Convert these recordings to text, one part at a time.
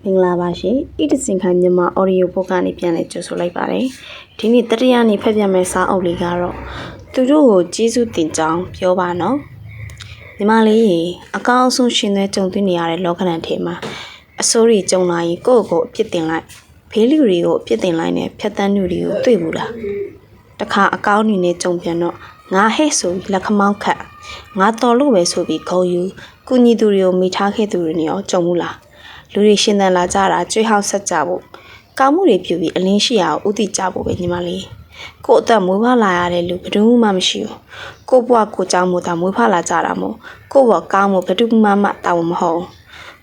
မင်္ဂလာပါရှင်။ဤတစ်စင်ခိုင်မြန်မာ audio book ကနေပြန်လည်ကြိုဆိုလိုက်ပါတယ်။ဒီနေ့တတိယနေ့ဖတ်ပြမယ့်စာအုပ်လေးကတော့သူတို့ကိုကျေးဇူးတင်ကြောင်းပြောပါနော်။ညီမလေးရေအကောင်းဆုံးရှင်သွဲကြုံတွေ့နေရတဲ့လောကဓာတ်ထဲမှာအစိုးရကြုံလာရင်ကိုယ့်ကိုအပြစ်တင်လိုက်ဖေးလူတွေကိုအပြစ်တင်လိုက်နဲ့ဖြတ်တန်းလူတွေကိုတွေ့ဘူးလား။တခါအကောင်းနေနဲ့ကြုံပြန်တော့ငါဟဲ့ဆိုပြီးလက်ခမောက်ခတ်ငါတော်လို့ပဲဆိုပြီးခေါ်ယူကုညီသူတွေကိုမိထားခဲ့သူတွေနဲ့ရောကြုံဘူးလား။လူတွေရှင်သန်လာကြတာကြွေးဟောက်ဆက်ကြဖို့ကောင်းမှုတွေပြုပြီးအလင်းရှိရာကိုဥတည်ကြဖို့ပဲညီမလေးကို့အသက်မွေးဖွားလာရတဲ့လူဘယ်သူမှမရှိဘူးကို့ဘဝကိုเจ้าမို့တာမွေးဖွားလာကြတာမို့ကို့ဘဝကောင်းမှုဘယ်သူမှတာဝန်မဟုတ်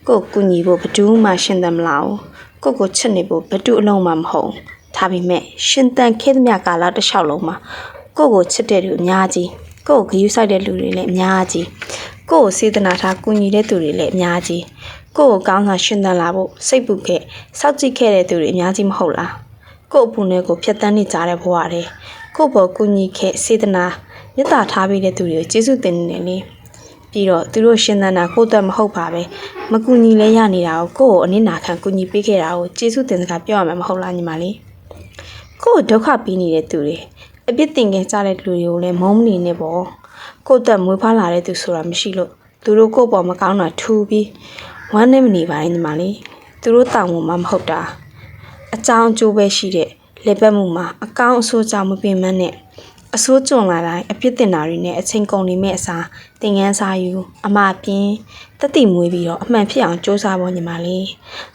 ကို့ကူညီဖို့ဘယ်သူမှရှင်သန်မလာဘူးကို့ချစ်နေဖို့ဘယ်သူအလုံးမှမဟုတ်ဒါပေမဲ့ရှင်သန်ခဲ့သမျှကာလတစ်လျှောက်လုံးမှာကို့ချစ်တဲ့သူအများကြီးကို့ဂရုစိုက်တဲ့လူတွေလည်းအများကြီးကို့စေတနာထားကူညီတဲ့သူတွေလည်းအများကြီးကို့ကောင်းစွာရှင်သန်လာဖို့စိတ်ပူခဲ့စောင့်ကြည့်ခဲ့တဲ့သူတွေအများကြီးမဟုတ်လားကို့အပူနဲ့ကိုဖြတ်တန်းနေကြတဲ့ဘဝတွေကို့ဘောကူညီခဲ့စေတနာမေတ္တာထားပေးတဲ့သူတွေကိုကျေးဇူးတင်နေလေပြီးတော့သူတို့ရှင်သန်တာကို့အတွက်မဟုတ်ပါပဲမကူညီလဲရနေတာကို့အနစ်နာခံကူညီပေးခဲ့တာကိုကျေးဇူးတင်စကားပြောရမှာမဟုတ်လားညီမလေးကို့ဒုက္ခပြီးနေတဲ့သူတွေအပြစ်တင်ခဲ့ကြတဲ့လူတွေကိုလည်းမုန်းနေနေပေါ့ကို့အတွက်မွေးဖွားလာတဲ့သူဆိုတာမရှိလို့သူတို့ကို့ပေါ်မကောင်းတာထူပြီးဝမ်းနဲ့မနေပါနဲ့ညီမလေးသူတို့တောင်းမှမဟုတ်တာအကြောင်းအကျိုးပဲရှိတဲ့လက်ပတ်မှုမှာအကောင်းအဆိုးကြောင့်မပင်မနဲ့အဆိုးကြုံလာတိုင်းအပြစ်တင်တာတွေနဲ့အချိန်ကုန်နေမဲ့အစားသင်ငန်းစာယူအမှားပြင်းတတိမွေးပြီးတော့အမှန်ဖြစ်အောင်စ조사ဖို့ညီမလေး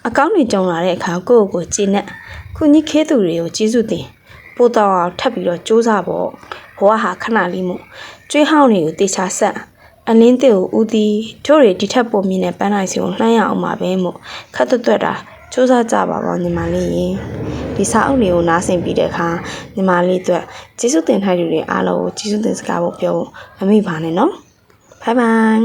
အကောင်းတွေကြုံလာတဲ့အခါကိုယ့်ကိုကျေနပ်ခုညခဲသူတွေကိုကျေးဇူးတင်ပို့တော့အောင်ထပ်ပြီးတော့စ조사ဖို့ဘဝဟာခဏလေးမို့ကျွေးဟောင်းတွေကိုတေချာဆက်အလင်းတဲ့ကိုဦးသည်တို့တွေဒီထက်ပိုမြင့်တဲ့ပန်းနိုင်စီကိုလှမ်းရအောင်ပါပဲမို့ခတ်တွတ်တာစူးစမ်းကြပါပေါ့ညီမလေးရေဒီစာအုပ်လေးကိုနားဆင်ပြီးတဲ့အခါညီမလေးအတွက်ကျေးဇူးတင်ထိုက်သူတွေအားလုံးကိုကျေးဇူးတင်စကားဖို့ပြောဖို့မမေ့ပါနဲ့နော်ဘိုင်ဘိုင်